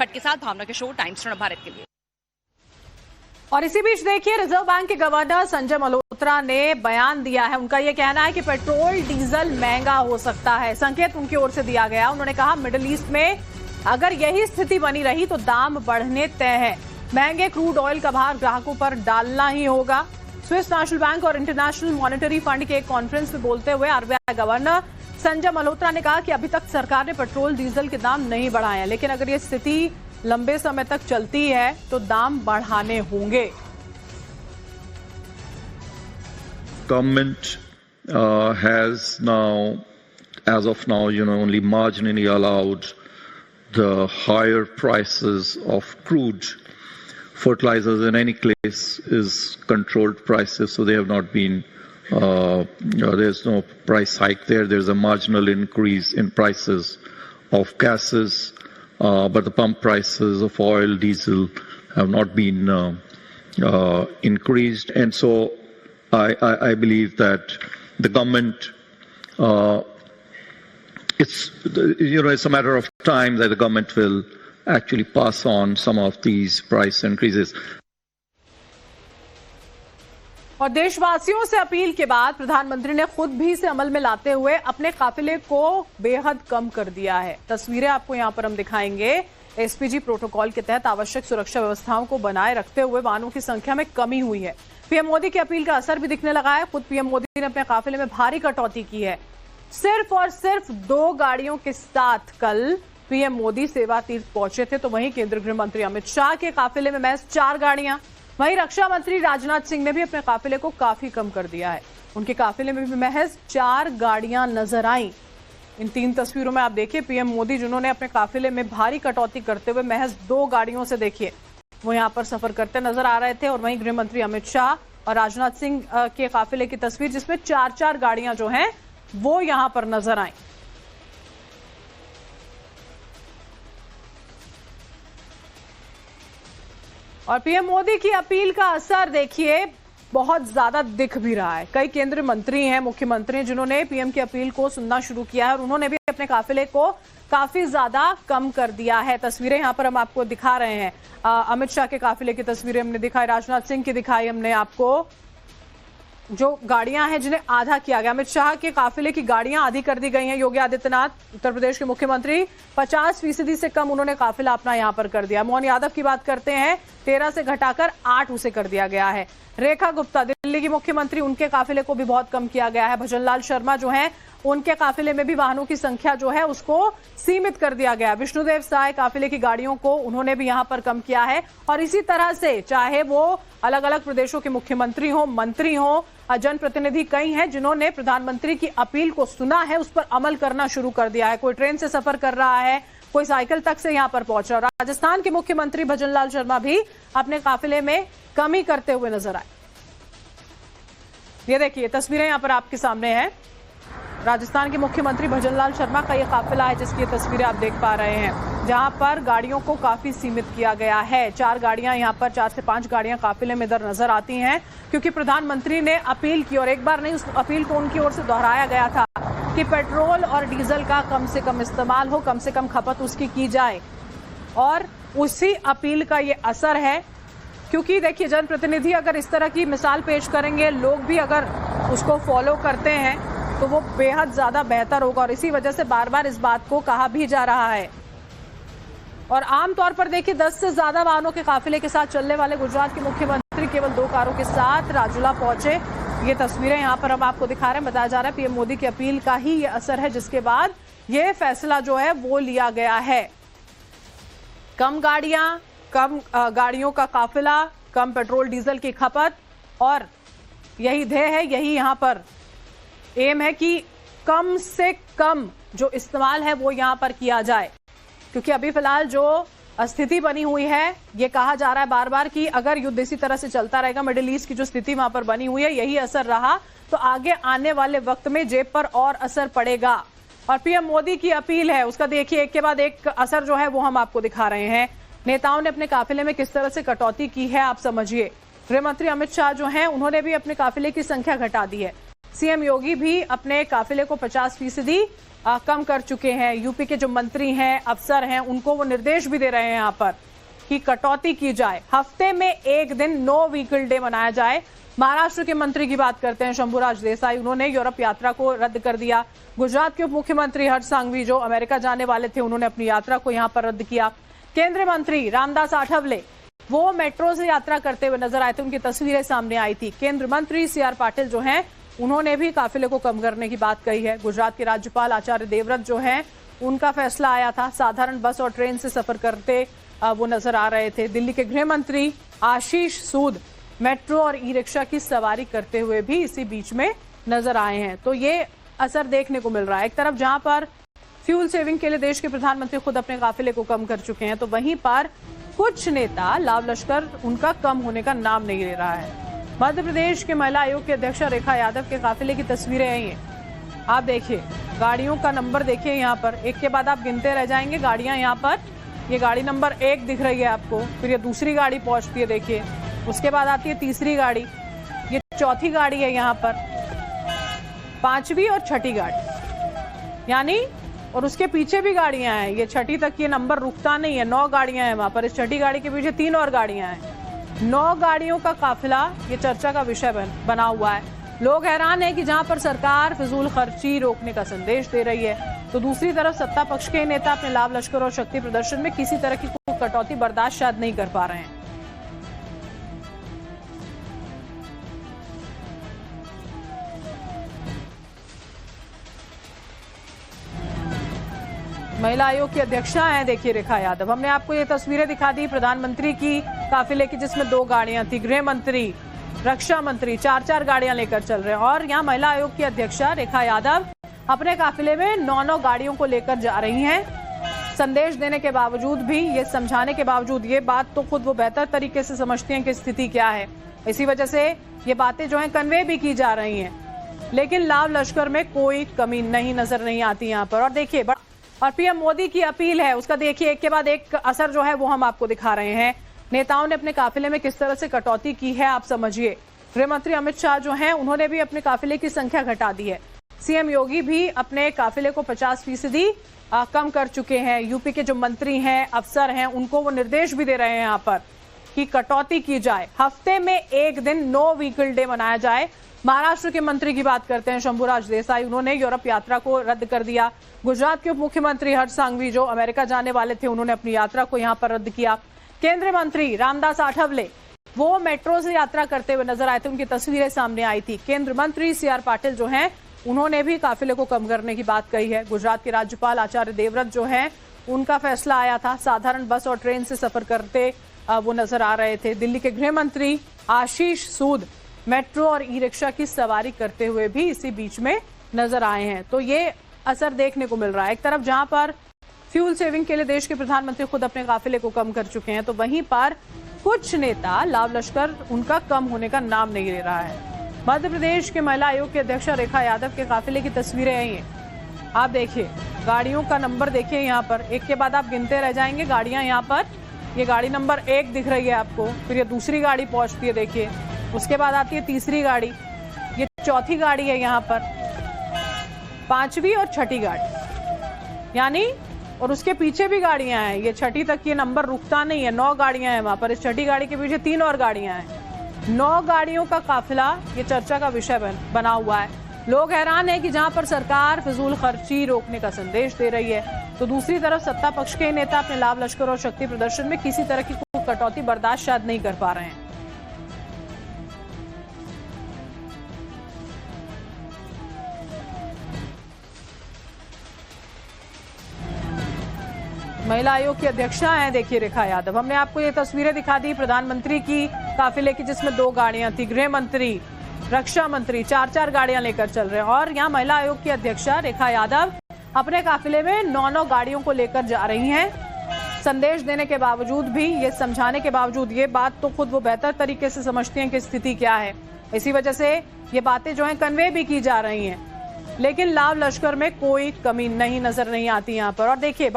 भट्ट के साथ भावना के शो टाइम्स भारत के लिए। और इसी बीच देखिए, रिजर्व बैंक के गवर्नर संजय मल्होत्रा ने बयान दिया है। उनका यह कहना है कि पेट्रोल डीजल महंगा हो सकता है। संकेत उनकी ओर से दिया गया। उन्होंने कहा, मिडिल ईस्ट में अगर यही स्थिति बनी रही तो दाम बढ़ने तय है। महंगे क्रूड ऑयल का भार ग्राहकों पर डालना ही होगा। स्विस नेशनल बैंक और इंटरनेशनल मॉनेटरी फंड के एक कॉन्फ्रेंस में बोलते हुए आरबीआई गवर्नर संजय मल्होत्रा ने कहा कि अभी तक सरकार ने पेट्रोल डीजल के दाम नहीं बढ़ाए हैं, लेकिन अगर ये स्थिति लंबे समय तक चलती है तो दाम बढ़ाने होंगे। Government has now, as of now, only marginally allowed the higher prices of crude. Fertilizers in any case is controlled prices, so they have not been, there's no price hike there. There's a marginal increase in prices of gases, but the pump prices of oil, diesel have not been increased. And so I believe that the government, it's a matter of time that the government will actually pass on some of these price increases. और देशवासियों से appeal के बाद प्रधानमंत्री ने खुद भी इसे अमल में लाते हुए अपने काफिले को बेहद कम कर दिया है। तस्वीरें आपको यहां पर हम दिखाएंगे। एसपीजी प्रोटोकॉल के तहत आवश्यक सुरक्षा व्यवस्थाओं को बनाए रखते हुए वाहनों की संख्या में कमी हुई है। पीएम मोदी की अपील का असर भी दिखने लगा है। खुद पीएम मोदी ने अपने काफिले में भारी कटौती की है। सिर्फ और सिर्फ 2 गाड़ियों के साथ कल पीएम मोदी सेवा तीर्थ पहुंचे थे, तो वहीं केंद्रीय गृह मंत्री अमित शाह के काफिले में महज 4 गाड़ियां। वहीं रक्षा मंत्री राजनाथ सिंह ने भी अपने काफिले को काफी कम कर दिया है। उनके काफिले में भी महज 4 गाड़ियां नजर आई। इन 3 तस्वीरों में आप देखिए, पीएम मोदी जिन्होंने अपने काफिले में भारी कटौती करते हुए महज 2 गाड़ियों से देखिए वो यहां पर सफर करते नजर आ रहे थे। और वहीं गृह मंत्री अमित शाह और राजनाथ सिंह के काफिले की तस्वीर, जिसमें 4-4 गाड़ियां जो हैं वो यहां पर नजर आई। और पीएम मोदी की अपील का असर देखिए बहुत ज्यादा दिख भी रहा है। कई केंद्रीय मंत्री हैं, मुख्यमंत्री हैं, जिन्होंने पीएम की अपील को सुनना शुरू किया है और उन्होंने भी अपने काफिले को काफी ज्यादा कम कर दिया है। तस्वीरें यहां पर हम आपको दिखा रहे हैं। अमित शाह के काफिले की तस्वीरें हमने दिखाई, राजनाथ सिंह की दिखाई हमने आपको, जो गाड़ियां हैं जिन्हें आधा किया गया। अमित शाह के काफिले की गाड़ियां आधी कर दी गई हैं। योगी आदित्यनाथ, उत्तर प्रदेश के मुख्यमंत्री, 50% से कम उन्होंने काफिला अपना यहां पर कर दिया। मोहन यादव की बात करते हैं, 13 से घटाकर 8 उसे कर दिया गया है। रेखा गुप्ता, दिल्ली की मुख्यमंत्री, उनके काफिले को भी बहुत कम किया गया है। भजनलाल शर्मा जो हैं, उनके काफिले में भी वाहनों की संख्या जो है उसको सीमित कर दिया गया। विष्णुदेव साय काफिले की गाड़ियों को उन्होंने भी यहां पर कम किया है। और इसी तरह से चाहे वो अलग अलग प्रदेशों के मुख्यमंत्री हो, मंत्री हो, जनप्रतिनिधि कई हैं जिन्होंने प्रधानमंत्री की अपील को सुना है, उस पर अमल करना शुरू कर दिया है। कोई ट्रेन से सफर कर रहा है, कोई साइकिल तक से यहां पर पहुंचा। राजस्थान के मुख्यमंत्री भजनलाल शर्मा भी अपने काफिले में कमी करते हुए नजर आए। ये देखिए तस्वीरें यहां पर आपके सामने हैं। राजस्थान के मुख्यमंत्री भजनलाल शर्मा का यह काफिला है जिसकी तस्वीरें आप देख पा रहे हैं, जहां पर गाड़ियों को काफी सीमित किया गया है। 4 गाड़ियां यहां पर, 4 से 5 गाड़ियां काफिले में इधर नजर आती हैं, क्योंकि प्रधानमंत्री ने अपील की और एक बार नहीं, उस अपील को उनकी ओर से दोहराया गया था कि पेट्रोल और डीजल का कम से कम इस्तेमाल हो, कम से कम खपत उसकी की जाए। और उसी अपील का ये असर है, क्योंकि देखिए जनप्रतिनिधि अगर इस तरह की मिसाल पेश करेंगे, लोग भी अगर उसको फॉलो करते हैं तो वो बेहद ज्यादा बेहतर होगा। और इसी वजह से बार बार इस बात को कहा भी जा रहा है। और आमतौर पर देखिए 10 से ज्यादा वाहनों के काफिले के साथ चलने वाले गुजरात के मुख्यमंत्री केवल 2 कारों के साथ राजूला पहुंचे। ये तस्वीरें यहां पर हम आपको दिखा रहे हैं। बताया जा रहा है पीएम मोदी की अपील का ही ये असर है, जिसके बाद ये फैसला जो है वो लिया गया है। कम गाड़ियां, कम गाड़ियों का काफिला, कम पेट्रोल डीजल की खपत, और यही ध्येय है, यही यहां पर एम है कि कम से कम जो इस्तेमाल है वो यहां पर किया जाए। क्योंकि अभी फिलहाल जो स्थिति बनी हुई है, ये कहा जा रहा है बार बार कि अगर युद्ध इसी तरह से चलता रहेगा, मिडिल ईस्ट की जो स्थिति वहां पर बनी हुई है, यही असर रहा तो आगे आने वाले वक्त में जेब पर और असर पड़ेगा। और पीएम मोदी की अपील है, उसका देखिए एक के बाद एक असर जो है वो हम आपको दिखा रहे हैं। नेताओं ने अपने काफिले में किस तरह से कटौती की है आप समझिए। गृह मंत्री अमित शाह जो हैं, उन्होंने भी अपने काफिले की संख्या घटा दी है। सीएम योगी भी अपने काफिले को 50% कम कर चुके हैं। यूपी के जो मंत्री हैं, अफसर हैं, उनको वो निर्देश भी दे रहे हैं यहाँ पर कि कटौती की जाए, हफ्ते में एक दिन नो व्हीकल डे मनाया जाए। महाराष्ट्र के मंत्री की बात करते हैं शंभुराज देसाई, उन्होंने यूरोप यात्रा को रद्द कर दिया। गुजरात के उप मुख्यमंत्री हर्ष सांघवी जो अमेरिका जाने वाले थे, उन्होंने अपनी यात्रा को यहाँ पर रद्द किया। केंद्रीय मंत्री रामदास आठवले वो मेट्रो से यात्रा करते हुए नजर आए थे, उनकी तस्वीरें सामने आई थी। केंद्रीय मंत्री सीआर पाटिल जो हैं, उन्होंने भी काफिले को कम करने की बात कही है। गुजरात के राज्यपाल आचार्य देवव्रत जो हैं, उनका फैसला आया था, साधारण बस और ट्रेन से सफर करते वो नजर आ रहे थे। दिल्ली के गृह मंत्री आशीष सूद मेट्रो और ई रिक्शा की सवारी करते हुए भी इसी बीच में नजर आए हैं। तो ये असर देखने को मिल रहा है। एक तरफ जहां पर फ्यूल सेविंग के लिए देश के प्रधानमंत्री खुद अपने काफिले को कम कर चुके हैं, तो वहीं पर कुछ नेता लाव लश्कर उनका कम होने का नाम नहीं ले रहा है। मध्य प्रदेश के महिला आयोग की अध्यक्ष रेखा यादव के काफिले की तस्वीरें हैं ये। आप देखिए, गाड़ियों का नंबर देखिए, यहाँ पर एक के बाद आप गिनते रह जाएंगे गाड़ियां। यहाँ पर ये गाड़ी नंबर 1 दिख रही है आपको, फिर ये दूसरी गाड़ी पहुंचती है, देखिए, उसके बाद आती है तीसरी गाड़ी, ये चौथी गाड़ी है यहाँ पर, पांचवी और छठी गाड़ी, यानी और उसके पीछे भी गाड़ियां हैं। ये छठी तक ये नंबर रुकता नहीं है, 9 गाड़ियां हैं वहां पर। इस छठी गाड़ी के पीछे 3 और गाड़ियां हैं। 9 गाड़ियों का काफिला ये चर्चा का विषय बना हुआ है। लोग हैरान हैं कि जहां पर सरकार फिजूल खर्ची रोकने का संदेश दे रही है, तो दूसरी तरफ सत्ता पक्ष के नेता अपने लाभ लश्कर और शक्ति प्रदर्शन में किसी तरह की कोई कटौती बर्दाश्त शायद नहीं कर पा रहे हैं। महिला आयोग की अध्यक्षा हैं, देखिए, रेखा यादव। हमने आपको ये तस्वीरें दिखा दी प्रधानमंत्री की काफिले की, जिसमें 2 गाड़ियां थी। गृह मंत्री, रक्षा मंत्री 4-4 गाड़ियां लेकर चल रहे हैं। और यहाँ महिला आयोग की अध्यक्षा रेखा यादव अपने काफिले में 9 गाड़ियों को लेकर जा रही हैं। संदेश देने के बावजूद भी, ये समझाने के बावजूद, ये बात तो खुद वो बेहतर तरीके से समझती हैं कि स्थिति क्या है। इसी वजह से ये बातें जो है कन्वे भी की जा रही हैं, लेकिन लाव लश्कर में कोई कमी नजर नहीं आती यहाँ पर। और देखिए, और पीएम मोदी की अपील है, उसका देखिए एक के बाद एक असर जो है वो हम आपको दिखा रहे हैं। नेताओं ने अपने काफिले में किस तरह से कटौती की है, आप समझिए। गृह मंत्री अमित शाह जो हैं, उन्होंने भी अपने काफिले की संख्या घटा दी है। सीएम योगी भी अपने काफिले को 50% कम कर चुके हैं। यूपी के जो मंत्री हैं, अफसर हैं, उनको वो निर्देश भी दे रहे हैं यहाँ पर कि कटौती की जाए, हफ्ते में एक दिन नो व्हीकल डे मनाया जाए। महाराष्ट्र के मंत्री की बात करते हैं शंभुराज देसाई, उन्होंने यूरोप यात्रा को रद्द कर दिया। गुजरात के उप मुख्यमंत्री हर्ष सांघवी जो अमेरिका जाने वाले थे, उन्होंने अपनी यात्रा को यहाँ पर रद्द किया। केंद्रीय मंत्री रामदास आठवले वो मेट्रो से यात्रा करते हुए नजर आए थे, उनकी तस्वीरें सामने आई थी। केंद्रीय मंत्री सीआर पाटिल जो हैं, उन्होंने भी काफिले को कम करने की बात कही है। गुजरात के राज्यपाल आचार्य देवव्रत जो हैं, उनका फैसला आया था, साधारण बस और ट्रेन से सफर करते वो नजर आ रहे थे। दिल्ली के गृह मंत्री आशीष सूद मेट्रो और ई रिक्शा की सवारी करते हुए भी इसी बीच में नजर आए हैं। तो ये असर देखने को मिल रहा है। एक तरफ जहां पर फ्यूल सेविंग के लिए देश के प्रधानमंत्री खुद अपने काफिले को कम कर चुके हैं, तो वहीं पर कुछ नेता लाव लश्कर उनका कम होने का नाम नहीं ले रहा है। मध्य प्रदेश के महिला आयोग की अध्यक्षा रेखा यादव के काफिले की तस्वीरें हैं ये। आप देखिए, गाड़ियों का नंबर देखिए, यहाँ पर एक के बाद आप गिनते रह जाएंगे गाड़ियां। यहाँ पर ये गाड़ी नंबर 1 दिख रही है आपको, फिर ये दूसरी गाड़ी पहुंचती है, देखिए, उसके बाद आती है तीसरी गाड़ी, ये चौथी गाड़ी है यहाँ पर, पांचवी और छठी गाड़ी, यानी और उसके पीछे भी गाड़ियां हैं। ये छठी तक ये नंबर रुकता नहीं है, 9 गाड़ियां हैं वहां पर। इस छठी गाड़ी के पीछे 3 और गाड़ियां हैं। 9 गाड़ियों का काफिला ये चर्चा का विषय बना हुआ है। लोग हैरान हैं कि जहां पर सरकार फिजूल खर्ची रोकने का संदेश दे रही है, तो दूसरी तरफ सत्ता पक्ष के नेता अपने लाभ लश्कर और शक्ति प्रदर्शन में किसी तरह की कोई कटौती बर्दाश्त शायद नहीं कर पा रहे हैं। महिला आयोग की अध्यक्षा हैं, देखिए, रेखा यादव। हमने आपको ये तस्वीरें दिखा दी प्रधानमंत्री की काफिले की, जिसमें 2 गाड़ियां थी। गृह मंत्री, रक्षा मंत्री 4-4 गाड़ियां लेकर चल रहे हैं। और यहाँ महिला आयोग की अध्यक्षा रेखा यादव अपने काफिले में 9 गाड़ियों को लेकर जा रही हैं। संदेश देने के बावजूद भी, ये समझाने के बावजूद, ये बात तो खुद वो बेहतर तरीके से समझती हैं कि स्थिति क्या है। इसी वजह से ये बातें जो है कन्वे भी की जा रही हैं, लेकिन लाव लश्कर में कोई कमी नजर नहीं आती यहाँ पर। और देखिए,